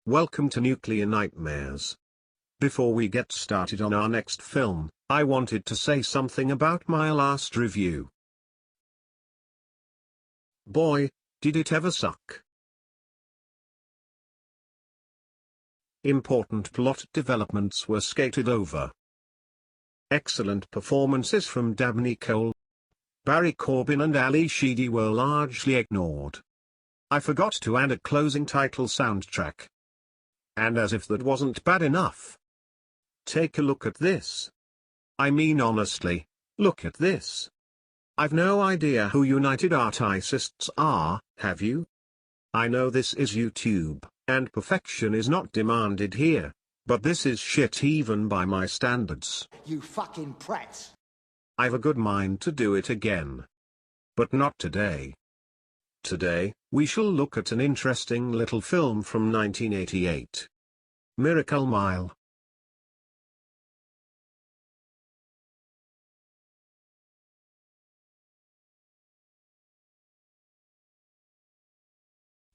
Welcome to Nuclear Nightmares. Before we get started on our next film, I wanted to say something about my last review. Boy, did it ever suck. Important plot developments were skated over. Excellent performances from Dabney Cole, Barry Corbin and Ali Sheedy were largely ignored. I forgot to add a closing title soundtrack. And as if that wasn't bad enough. Take a look at this. I mean honestly, look at this. I've no idea who United Artists are, have you? I know this is YouTube, and perfection is not demanded here, but this is shit even by my standards. You fucking prat. I've a good mind to do it again. But not today. Today, we shall look at an interesting little film from 1988. Miracle Mile.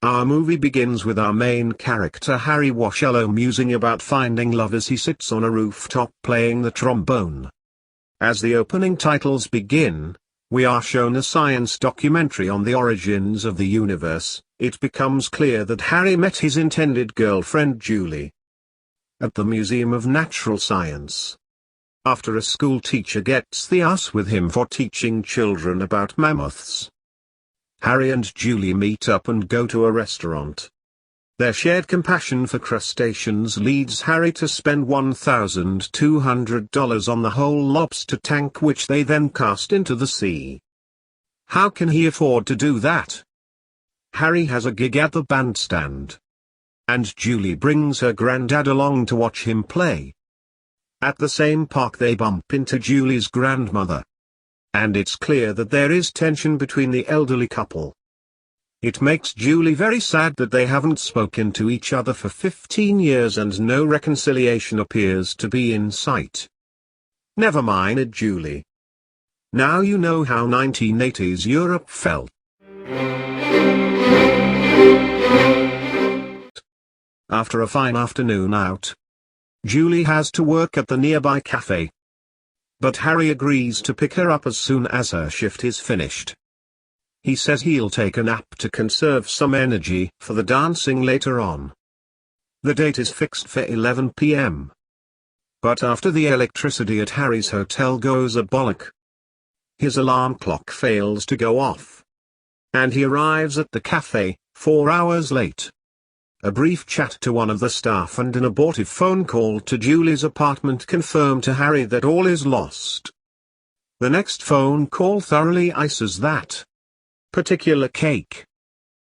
Our movie begins with our main character Harry Washello musing about finding love as he sits on a rooftop playing the trombone. As the opening titles begin, we are shown a science documentary on the origins of the universe. It becomes clear that Harry met his intended girlfriend Julie at the Museum of Natural Science. After a school teacher gets the ass with him for teaching children about mammoths, Harry and Julie meet up and go to a restaurant. Their shared compassion for crustaceans leads Harry to spend $1,200 on the whole lobster tank, which they then cast into the sea. How can he afford to do that? Harry has a gig at the bandstand. And Julie brings her granddad along to watch him play. At the same park they bump into Julie's grandmother. And it's clear that there is tension between the elderly couple. It makes Julie very sad that they haven't spoken to each other for 15 years and no reconciliation appears to be in sight. Never mind Julie. Now you know how 1980s Europe felt. After a fine afternoon out, Julie has to work at the nearby cafe. But Harry agrees to pick her up as soon as her shift is finished. He says he'll take a nap to conserve some energy for the dancing later on. The date is fixed for 11 p.m. But after the electricity at Harry's hotel goes abolak, his alarm clock fails to go off. And he arrives at the cafe, 4 hours late. A brief chat to one of the staff and an abortive phone call to Julie's apartment confirm to Harry that all is lost. The next phone call thoroughly ices that particular cake.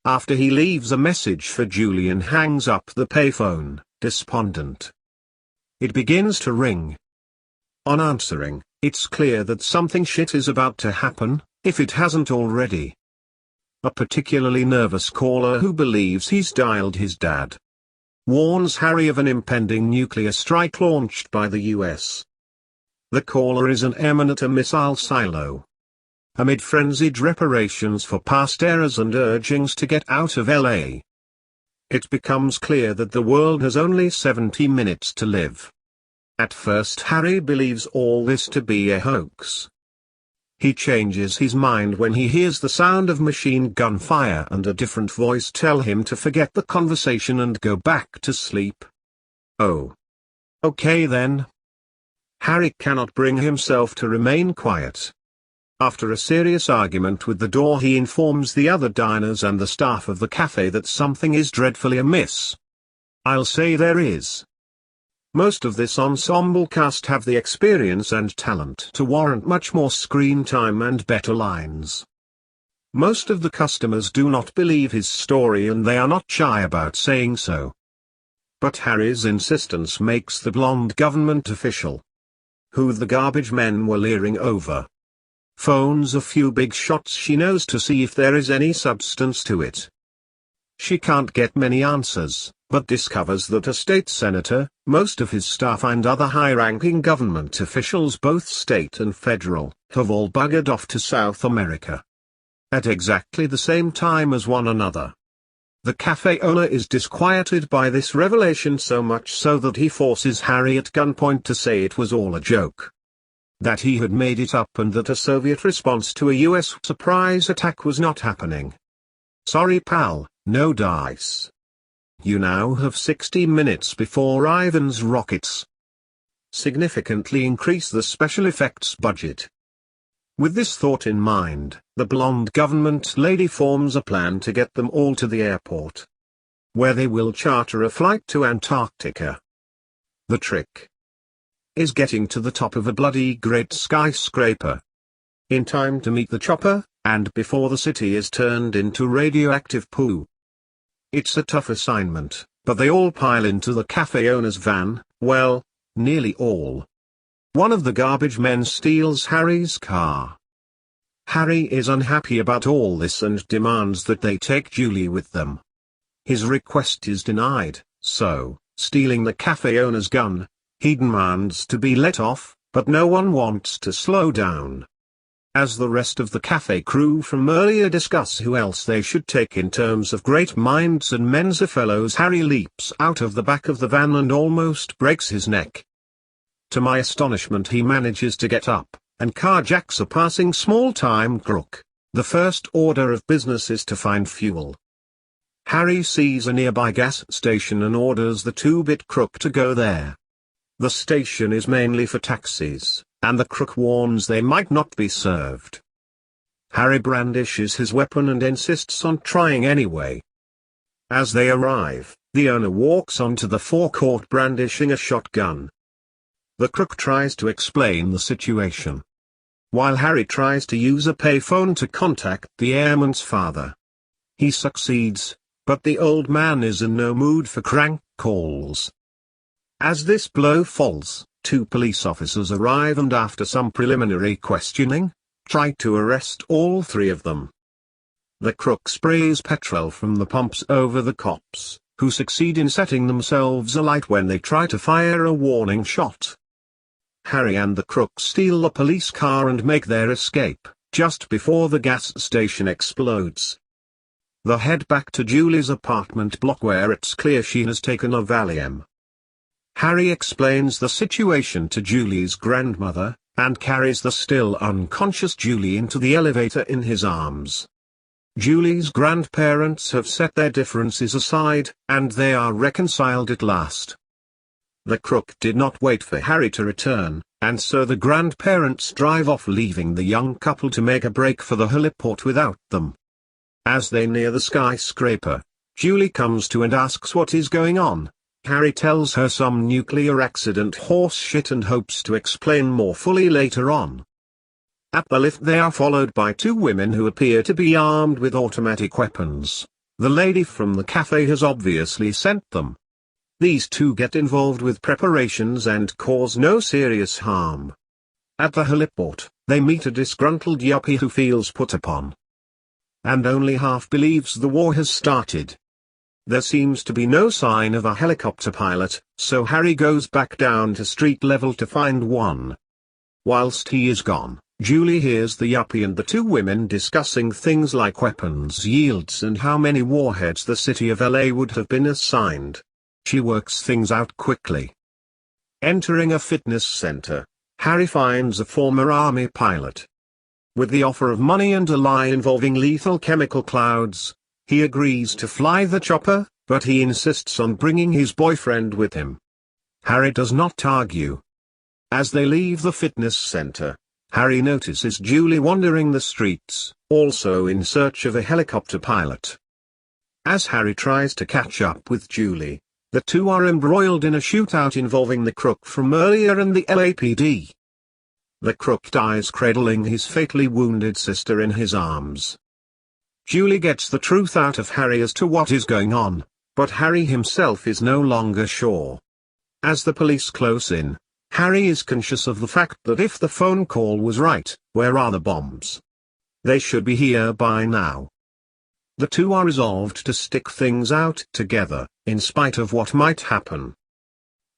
After he leaves a message for Julie and hangs up the payphone, despondent. It begins to ring. On answering, it's clear that something shit is about to happen, if it hasn't already. A particularly nervous caller who believes he's dialed his dad warns Harry of an impending nuclear strike launched by the US. The caller is an airman at a missile silo. Amid frenzied reparations for past errors and urgings to get out of LA, it becomes clear that the world has only 70 minutes to live. At first Harry believes all this to be a hoax. He changes his mind when he hears the sound of machine gun fire and a different voice tell him to forget the conversation and go back to sleep. Oh. Okay then. Harry cannot bring himself to remain quiet. After a serious argument with the door, he informs the other diners and the staff of the cafe that something is dreadfully amiss. I'll say there is. Most of this ensemble cast have the experience and talent to warrant much more screen time and better lines. Most of the customers do not believe his story and they are not shy about saying so. But Harry's insistence makes the blonde government official, who the garbage men were leering over, phones a few big shots she knows to see if there is any substance to it. She can't get many answers, but discovers that a state senator, most of his staff and other high-ranking government officials, both state and federal, have all buggered off to South America at exactly the same time as one another. The cafe owner is disquieted by this revelation so much so that he forces Harry at gunpoint to say it was all a joke. That he had made it up and that a Soviet response to a US surprise attack was not happening. Sorry pal, no dice. You now have 60 minutes before Ivan's rockets significantly increase the special effects budget. With this thought in mind, the blonde government lady forms a plan to get them all to the airport, where they will charter a flight to Antarctica. The trick is getting to the top of a bloody great skyscraper in time to meet the chopper, and before the city is turned into radioactive poo. It's a tough assignment, but they all pile into the cafe owner's van, well, nearly all. One of the garbage men steals Harry's car. Harry is unhappy about all this and demands that they take Julie with them. His request is denied, so, stealing the cafe owner's gun, he demands to be let off, but no one wants to slow down. As the rest of the cafe crew from earlier discuss who else they should take in terms of great minds and Mensa fellows, Harry leaps out of the back of the van and almost breaks his neck. To my astonishment, he manages to get up, and carjacks a passing small-time crook. The first order of business is to find fuel. Harry sees a nearby gas station and orders the two-bit crook to go there. The station is mainly for taxis, and the crook warns they might not be served. Harry brandishes his weapon and insists on trying anyway. As they arrive, the owner walks onto the forecourt brandishing a shotgun. The crook tries to explain the situation, while Harry tries to use a payphone to contact the airman's father. He succeeds, but the old man is in no mood for crank calls. As this blow falls, two police officers arrive and after some preliminary questioning, try to arrest all three of them. The crook sprays petrol from the pumps over the cops, who succeed in setting themselves alight when they try to fire a warning shot. Harry and the crook steal a police car and make their escape, just before the gas station explodes. They head back to Julie's apartment block where it's clear she has taken a Valium. Harry explains the situation to Julie's grandmother, and carries the still unconscious Julie into the elevator in his arms. Julie's grandparents have set their differences aside, and they are reconciled at last. The crook did not wait for Harry to return, and so the grandparents drive off, leaving the young couple to make a break for the heliport without them. As they near the skyscraper, Julie comes to and asks what is going on. Harry tells her some nuclear accident horse shit and hopes to explain more fully later on. At the lift they are followed by two women who appear to be armed with automatic weapons. The lady from the cafe has obviously sent them. These two get involved with preparations and cause no serious harm. At the heliport, they meet a disgruntled yuppie who feels put upon, and only half believes the war has started. There seems to be no sign of a helicopter pilot, so Harry goes back down to street level to find one. Whilst he is gone, Julie hears the yuppie and the two women discussing things like weapons yields and how many warheads the city of LA would have been assigned. She works things out quickly. Entering a fitness center, Harry finds a former army pilot. With the offer of money and a lie involving lethal chemical clouds, he agrees to fly the chopper, but he insists on bringing his boyfriend with him. Harry does not argue. As they leave the fitness center, Harry notices Julie wandering the streets, also in search of a helicopter pilot. As Harry tries to catch up with Julie, the two are embroiled in a shootout involving the crook from earlier and the LAPD. The crook dies cradling his fatally wounded sister in his arms. Julie gets the truth out of Harry as to what is going on, but Harry himself is no longer sure. As the police close in, Harry is conscious of the fact that if the phone call was right, where are the bombs? They should be here by now. The two are resolved to stick things out together, in spite of what might happen.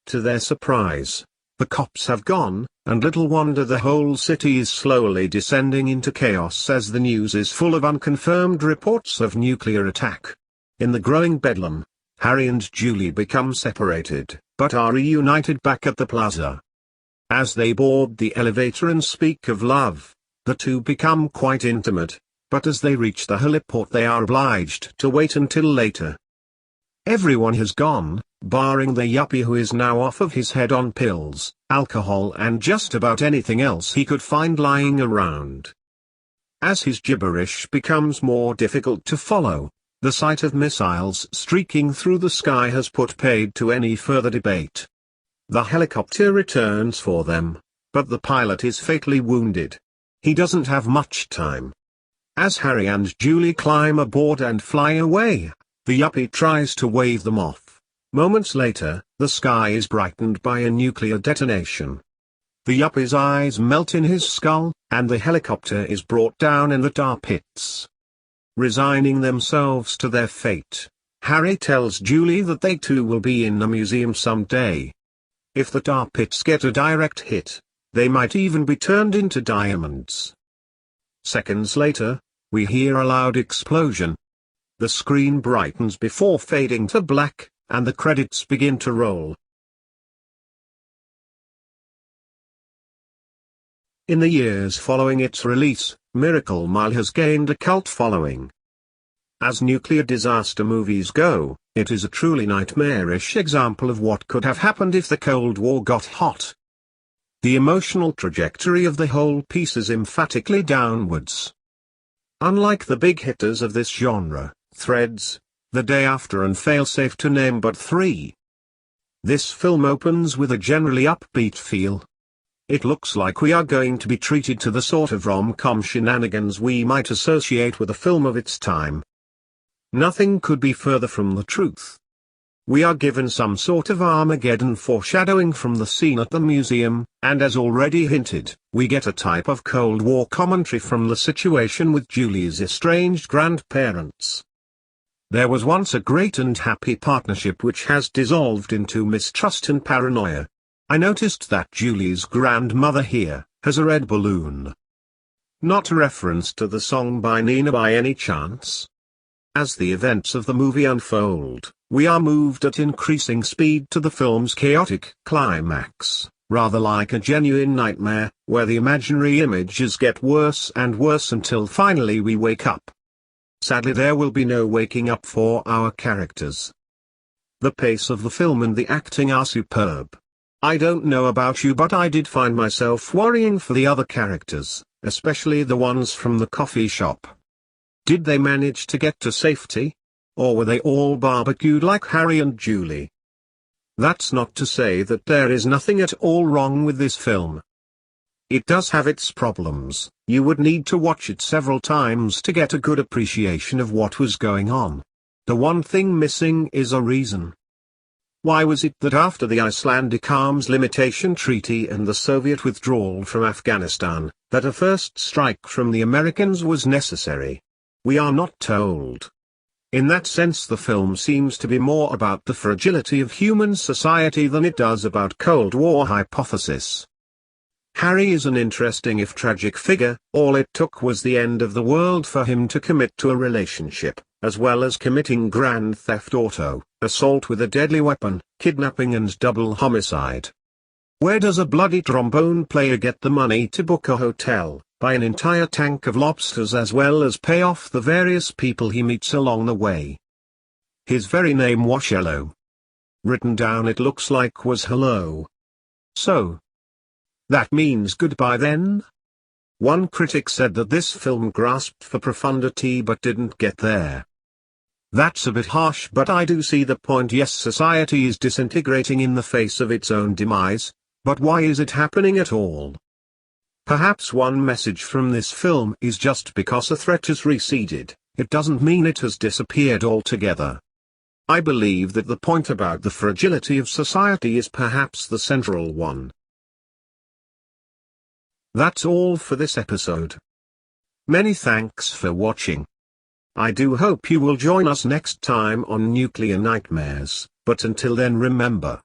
To their surprise, the cops have gone, and little wonder the whole city is slowly descending into chaos as the news is full of unconfirmed reports of nuclear attack. In the growing bedlam, Harry and Julie become separated, but are reunited back at the plaza. As they board the elevator and speak of love, the two become quite intimate, but as they reach the heliport they are obliged to wait until later. Everyone has gone, barring the yuppie who is now off of his head on pills, alcohol and just about anything else he could find lying around. As his gibberish becomes more difficult to follow, the sight of missiles streaking through the sky has put paid to any further debate. The helicopter returns for them, but the pilot is fatally wounded. He doesn't have much time. As Harry and Julie climb aboard and fly away, the yuppie tries to wave them off. Moments later, the sky is brightened by a nuclear detonation. The yuppie's eyes melt in his skull, and the helicopter is brought down in the tar pits. Resigning themselves to their fate, Harry tells Julie that they too will be in a museum someday. If the tar pits get a direct hit, they might even be turned into diamonds. Seconds later, we hear a loud explosion. The screen brightens before fading to black, and the credits begin to roll. In the years following its release, Miracle Mile has gained a cult following. As nuclear disaster movies go, it is a truly nightmarish example of what could have happened if the Cold War got hot. The emotional trajectory of the whole piece is emphatically downwards. Unlike the big hitters of this genre, Threads, The Day After and Failsafe to name but three, this film opens with a generally upbeat feel. It looks like we are going to be treated to the sort of rom-com shenanigans we might associate with a film of its time. Nothing could be further from the truth. We are given some sort of Armageddon foreshadowing from the scene at the museum, and as already hinted, we get a type of Cold War commentary from the situation with Julie's estranged grandparents. There was once a great and happy partnership which has dissolved into mistrust and paranoia. I noticed that Julie's grandmother here has a red balloon. Not a reference to the song by Nina by any chance? As the events of the movie unfold, we are moved at increasing speed to the film's chaotic climax, rather like a genuine nightmare, where the imaginary images get worse and worse until finally we wake up. Sadly, there will be no waking up for our characters. The pace of the film and the acting are superb. I don't know about you, but I did find myself worrying for the other characters, especially the ones from the coffee shop. Did they manage to get to safety? Or were they all barbecued like Harry and Julie? That's not to say that there is nothing at all wrong with this film. It does have its problems. You would need to watch it several times to get a good appreciation of what was going on. The one thing missing is a reason. Why was it that after the Icelandic Arms Limitation Treaty and the Soviet withdrawal from Afghanistan, that a first strike from the Americans was necessary? We are not told. In that sense, the film seems to be more about the fragility of human society than it does about Cold War hypothesis. Harry is an interesting if tragic figure. All it took was the end of the world for him to commit to a relationship, as well as committing grand theft auto, assault with a deadly weapon, kidnapping and double homicide. Where does a bloody trombone player get the money to book a hotel, buy an entire tank of lobsters as well as pay off the various people he meets along the way? His very name Washello. Written down it looks like was hello. So, that means goodbye then? One critic said that this film grasped for profundity but didn't get there. That's a bit harsh, but I do see the point. Yes, society is disintegrating in the face of its own demise, but why is it happening at all? Perhaps one message from this film is just because a threat has receded, it doesn't mean it has disappeared altogether. I believe that the point about the fragility of society is perhaps the central one. That's all for this episode. Many thanks for watching. I do hope you will join us next time on Nuclear Nightmares, but until then remember.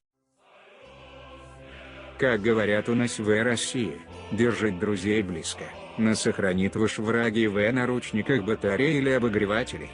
Как говорят у нас в России, держать друзей близко, нас сохранит ваш враги в наручниках батареи или обогревателей.